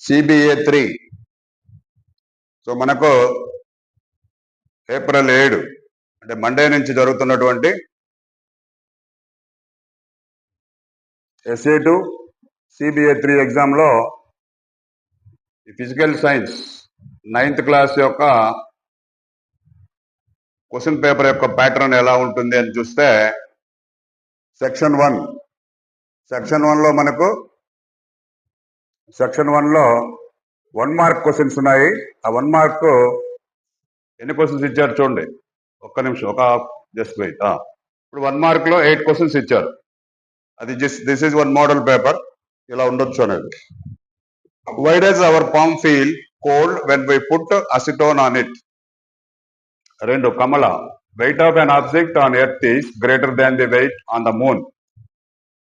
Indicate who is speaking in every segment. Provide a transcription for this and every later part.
Speaker 1: CBA 3. So మనకు April 7 అంటే Monday నుంచి జరుగుతున్నటువంటి SA2 CBA 3 ఎగ్జామ్లో ఫిజికల్ సైన్స్ 9th క్లాస్ యొక్క క్వశ్చన్ పేపర్ యొక్క ప్యాటర్న్ ఎలా ఉంటుంది అని చూస్తే సెక్షన్ 1లో మనకు సెక్షన్ 1లో 1 మార్క్ క్వశ్చన్స్ ఉన్నాయి. ఆ 1 మార్క్ ఎన్ని క్వశ్చన్స్ ఇచ్చారు చూడండి, ఒక్క నిమిషం, జస్ట్ వెయిట్. ఇప్పుడు 1 మార్క్లో 8 క్వశ్చన్స్ ఇచ్చారు. అది దిస్ ఈజ్ 1 మోడల్ పేపర్, ఇలా ఉండొచ్చు అనేది. Why does our palm feel cold when we put acetone on it? 2 Kamala, weight of an object on earth is greater than the weight on the moon.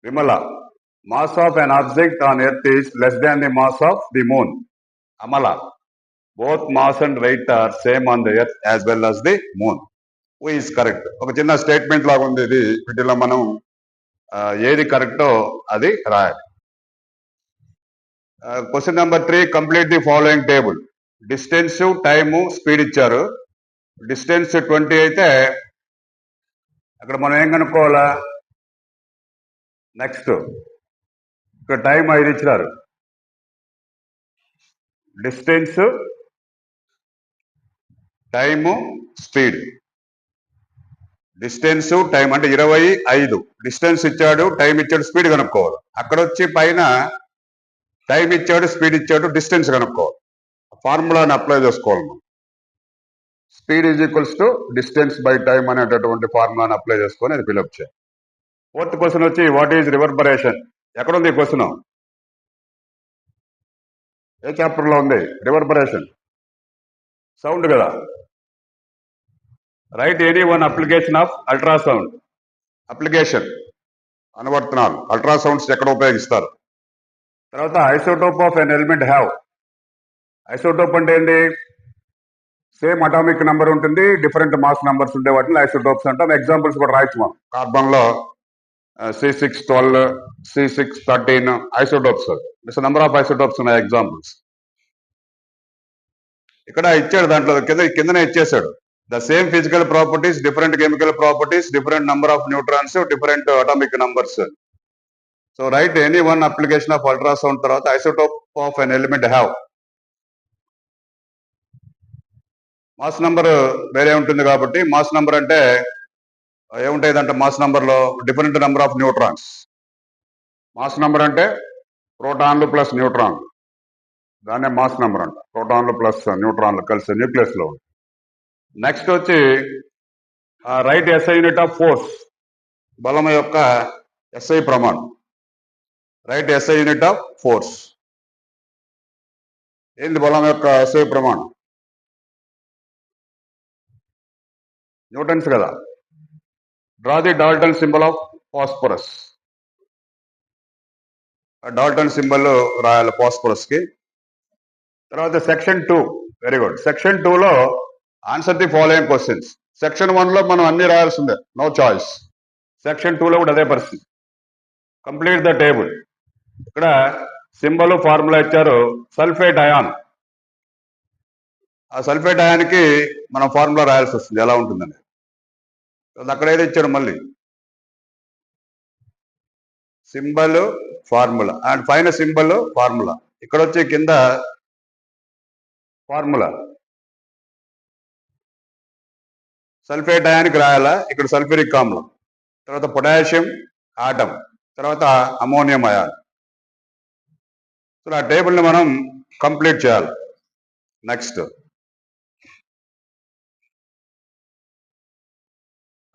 Speaker 1: Vimala, mass of an object on earth is less than the mass of the moon. Amala, both mass and weight are same on the earth as well as the moon. Who is correct? ఒక చిన్న statement లాగా ఉంది ఇది. వీటిలో మనం ఏది కరెక్టో అది రాయాలి. Question number 3, complete the following table. Distance, time, speed ఇచ్చారు. డిస్టెన్స్ 20 అయితే అక్కడ మనం ఏం కనుక్కోవాలా? నెక్స్ట్ ఇక్కడ టైం 5 ఇచ్చినారు. Distance, time, speed. Distance, time అంటే 25. డిస్టెన్స్ ఇచ్చాడు, టైం ఇచ్చాడు, స్పీడ్ కనుక్కోవాలి. అక్కడ వచ్చి పైన టైం ఇచ్చాడు, స్పీడ్ ఇచ్చాడు, డిస్టెన్స్ కనుక్కోవాలి. ఫార్ములాని అప్లై చేసుకోవాలి మనం. Speed is equals to distance by time అనేటటువంటి ఫార్ములాని అప్లై చేసుకొని అది ఫిల్అప్ చేయాలి. 4th క్వశ్చన్ వచ్చి వాట్ ఈజ్ రివర్బరేషన్? ఎక్కడుంది ఈ క్వశ్చన్? ఏ చాప్టర్లో ఉంది రివర్బరేషన్? సౌండ్ కదా. Right any one application of ultrasound. Application, అనువర్తనాలు. అల్ట్రాసౌండ్స్ ఎక్కడ ఉపయోగిస్తారు? తర్వాత isotope of an element have. Isotope అంటే ఏంటి? సేమ్ అటామిక్ నెంబర్ ఉంటుంది, డిఫరెంట్ మాస్ నెంబర్స్ ఉండే వాటిని ఐసోటోప్స్ అంటాం. ఎగ్జాంపుల్స్ కూడా రాయొచ్చు మనం. కార్బన్లో C612, C613 isotopes. Number of isotopes ఉన్నాయి ఎగ్జాంపుల్స్. ఇక్కడ ఇచ్చాడు, దాంట్లో కిందనే ఇచ్చేసాడు. The same physical properties, different chemical properties, different number of neutrons, different atomic numbers. So right any one application of ultrasound. తర్వాత isotope of an element have. Mass number వేరే ఉంటుంది కాబట్టి మాస్ నంబర్ అంటే ఏముంటాయిదంటే మాస్ నంబర్లో different number of neutrons. Mass number అంటే ప్రోటాన్లు plus న్యూట్రాన్లు, దాన్నే మాస్ నంబర్ అంట. ప్రోటాన్లు ప్లస్ న్యూట్రాన్లు కలిసి న్యూక్లియస్లో ఉంటుంది. నెక్స్ట్ వచ్చి right SI unit of force. బలం యొక్క SI ప్రమాణం. Right SI unit of force. ఏంది బలం యొక్క SI ప్రమాణం? న్యూటన్స్ కదా. Draw the Dalton symbol of phosphorus. Dalton symbol రాయాలి ఫాస్ఫరస్ కి. తర్వాత సెక్షన్ 2, వెరీ గుడ్. సెక్షన్ 2లో answer the following questions. Section 1లో మనం అన్ని రాయాల్సిందే, నో చాయిస్. సెక్షన్ 2లో కూడా అదే పరిస్థితి. Complete the table. ఇక్కడ సింబల్, ఫార్ములా ఇచ్చారు. Sulphate ion. ఆ సల్ఫేట్ అయాన్కి మనం ఫార్ములా రాయాల్సి వస్తుంది, ఎలా ఉంటుందని. అక్కడ ఏదో ఇచ్చాడు మళ్ళీ సింబల్, ఫార్ములా, అండ్ పైన సింబల్, ఫార్ములా. ఇక్కడ వచ్చి కింద ఫార్ములా. సల్ఫేట్ అయాన్కి రాయాలా? ఇక్కడ సల్ఫ్యూరిక్ ఆమ్లం, తర్వాత పొటాషియం ఆటం, తర్వాత అమోనియం అయాన్. సో ఆ టేబుల్ని మనం కంప్లీట్ చేయాలి. నెక్స్ట్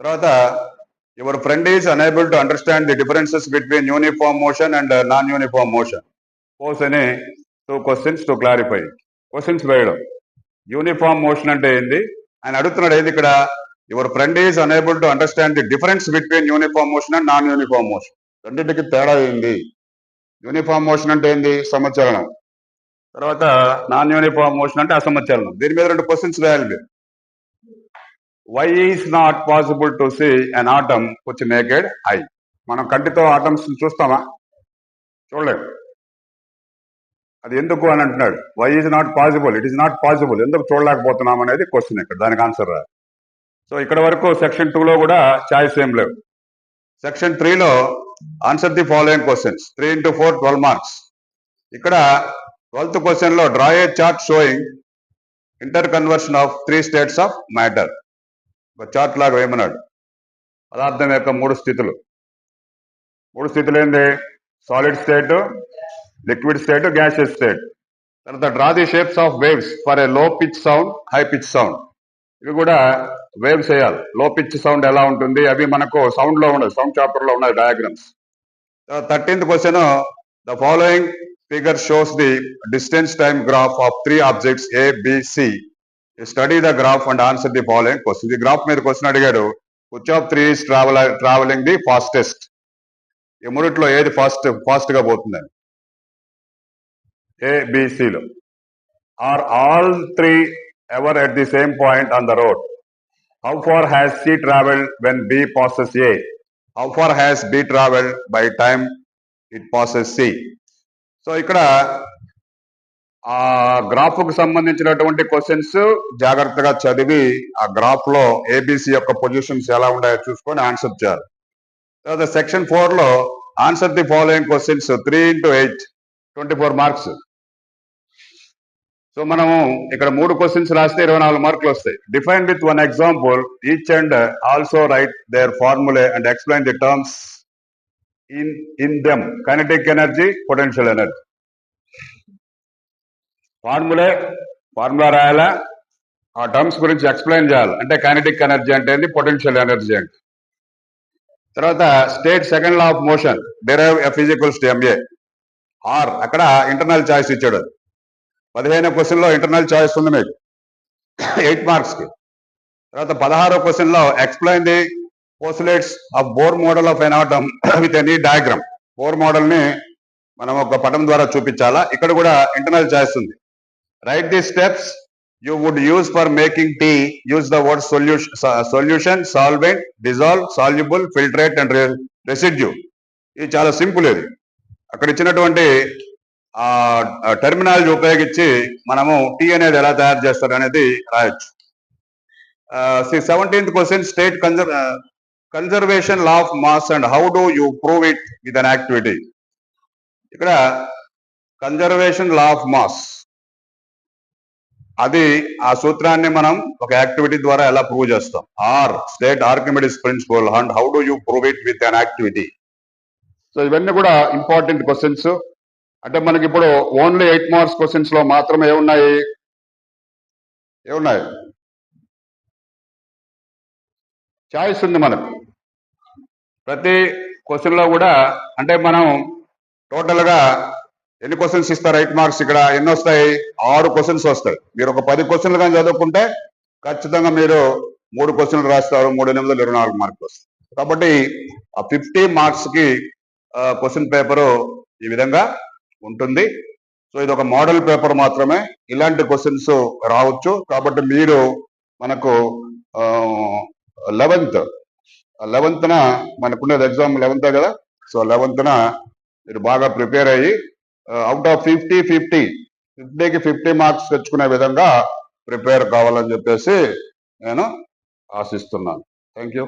Speaker 1: తర్వాత your friend is unable to understand the differences between uniform motion and non uniform motion. Pose అని 2 క్వశ్చన్స్ టు క్లారిఫై. క్వశ్చన్స్ వేయడం. యూనిఫామ్ మోషన్ అంటే ఏంది ఆయన అడుగుతున్నాడు. ఏంది ఇక్కడ? Your friend is unable to understand the difference between uniform motion and non uniform motion. రెండింటికి తేడా ఏంది? యూనిఫామ్ మోషన్ అంటే ఏంది? సమచలనం. తర్వాత నాన్ యూనిఫామ్ మోషన్ అంటే అసమచలనం. దీని మీద 2 క్వశ్చన్స్ వేయాలి మీరు. Why is not possible to see an atom with naked eye? మనం కంటితో ఆటమ్స్ చూస్తామా? చూడలేము. అది ఎందుకు అని అంటున్నాడు. Why is not possible, it is not possible, ఎందుకు చూడలేకపోతున్నాం అనేది క్వశ్చన్ ఇక్కడ, దానికి ఆన్సర్ రాదు. సో ఇక్కడ వరకు సెక్షన్ 2లో కూడా చాయిస్ ఏం లేవు. సెక్షన్ 3లో answer the following questions 3 into 4 12 marks. ఇక్కడ 12th క్వశ్చన్లో draw a chart showing inter conversion of 3 states of matter. ఒక చార్ట్ లాగా వేయమన్నాడు. పదార్థం యొక్క 3 స్థితులు. 3 స్థితులు ఏంది? Solid state, liquid state, gaseous state. తర్వాత draw the shapes of waves for a low pitch sound, high pitch sound. ఇవి కూడా వేవ్స్ వేయాలి. లో పిచ్ సౌండ్ ఎలా ఉంటుంది, అవి మనకు సౌండ్ లో ఉన్నాయి, సౌండ్ చాప్టర్ లో ఉన్నాయి diagrams. 13th question, the following figure shows the distance time graph of 3 objects A B C. Study the graph and answer the following question. ఈ గ్రాఫ్ మీద క్వశ్చన్ అడిగాడు, which of 3 is travelling the fastest. ఈ మూడిట్లో ఏది fast గా పోతుందని. ఏబిసిలో. Are all 3 ever at the same point on the road? How far has C traveled when B passes A? How far has B traveled by time it passes C? So ఇక్కడ ఆ గ్రాఫ్కు సంబంధించినటువంటి questions జాగ్రత్తగా చదివి ఆ graph లో ABC యొక్క positions ఎలా ఉన్నాయో చూసుకొని ఆన్సర్ చేయాలి. తర్వాత సెక్షన్ 4లో answer the following questions 3 into 8 24 marks. So మనము ఇక్కడ 3 క్వశ్చన్స్ రాస్తే 24 మార్కులు వస్తాయి. Define with 1 example each and also write their formulae and explain the terms in them. Kinetic energy, potential energy. Formula రాయాలా, ఆ టర్మ్స్ గురించి ఎక్స్ప్లెయిన్ చేయాలి. అంటే కైనెటిక్ ఎనర్జీ అంటే ఏంటి, పొటెన్షియల్ ఎనర్జీ అంటే. తర్వాత state second law of motion, derive F is equals to MA. Or అక్కడ ఇంటర్నల్ చాయిస్ ఇచ్చాడు. 15వ క్వశ్చన్లో ఇంటర్నల్ చాయిస్ ఉంది మీకు 8 మార్క్స్కి. తర్వాత 16వ క్వశ్చన్లో explain the postulates of Bohr model of an atom with any diagram. Bohr మోడల్ని మనం ఒక పటం ద్వారా చూపించాలా. ఇక్కడ కూడా ఇంటర్నల్ చాయిస్ ఉంది. Write the steps you would use for making tea. Use the word solution, solvent, dissolve, soluble, filtrate and residue. ఇది చాలా సింపుల్. ఇది అక్కడ ఇచ్చినటువంటి టెర్మినాలజీ ఉపయోగించి మనము టీ అనేది ఎలా తయారు చేస్తారు అనేది రాయొచ్చు. 17th question, state conservation law of mass and how do you prove it with an activity. ఇక్కడ కన్జర్వేషన్ లా ఆఫ్ మాస్, అది ఆ సూత్రాన్ని మనం ఒక యాక్టివిటీ ద్వారా ఎలా ప్రూవ్ చేస్తాం. Or state Archimedes principle and how do you prove it with an activity. So ఇవన్నీ కూడా ఇంపార్టెంట్ క్వశ్చన్స్. అంటే మనకి ఇప్పుడు ఓన్లీ 8 మార్క్స్ క్వశ్చన్స్ లో మాత్రమే ఏమున్నాయి, చాయిస్ ఉంది మనకు ప్రతి క్వశ్చన్ లో కూడా. అంటే మనం టోటల్ గా ఎన్ని క్వశ్చన్స్ ఇస్తారు 8 మార్క్స్, ఇక్కడ ఎన్ని వస్తాయి, 6 క్వశ్చన్స్ వస్తాయి. మీరు ఒక 10 క్వశ్చన్లు కానీ చదువుకుంటే ఖచ్చితంగా మీరు 3 క్వశ్చన్లు రాస్తారు, 3 8 24 మార్కులు వస్తాయి. కాబట్టి ఆ 50 మార్క్స్ కి క్వశ్చన్ పేపరు ఈ విధంగా ఉంటుంది. సో ఇది ఒక మోడల్ పేపర్ మాత్రమే, ఇలాంటి క్వశ్చన్స్ రావచ్చు. కాబట్టి మీరు మనకు 11th మనకున్నది ఎగ్జామ్ 11th కదా. సో 11th మీరు బాగా ప్రిపేర్ అయ్యి అవుట్ ఆఫ్ 50కి 50 మార్క్స్ తెచ్చుకునే విధంగా ప్రిపేర్ కావాలని చెప్పేసి నేను ఆశిస్తున్నాను. Thank you.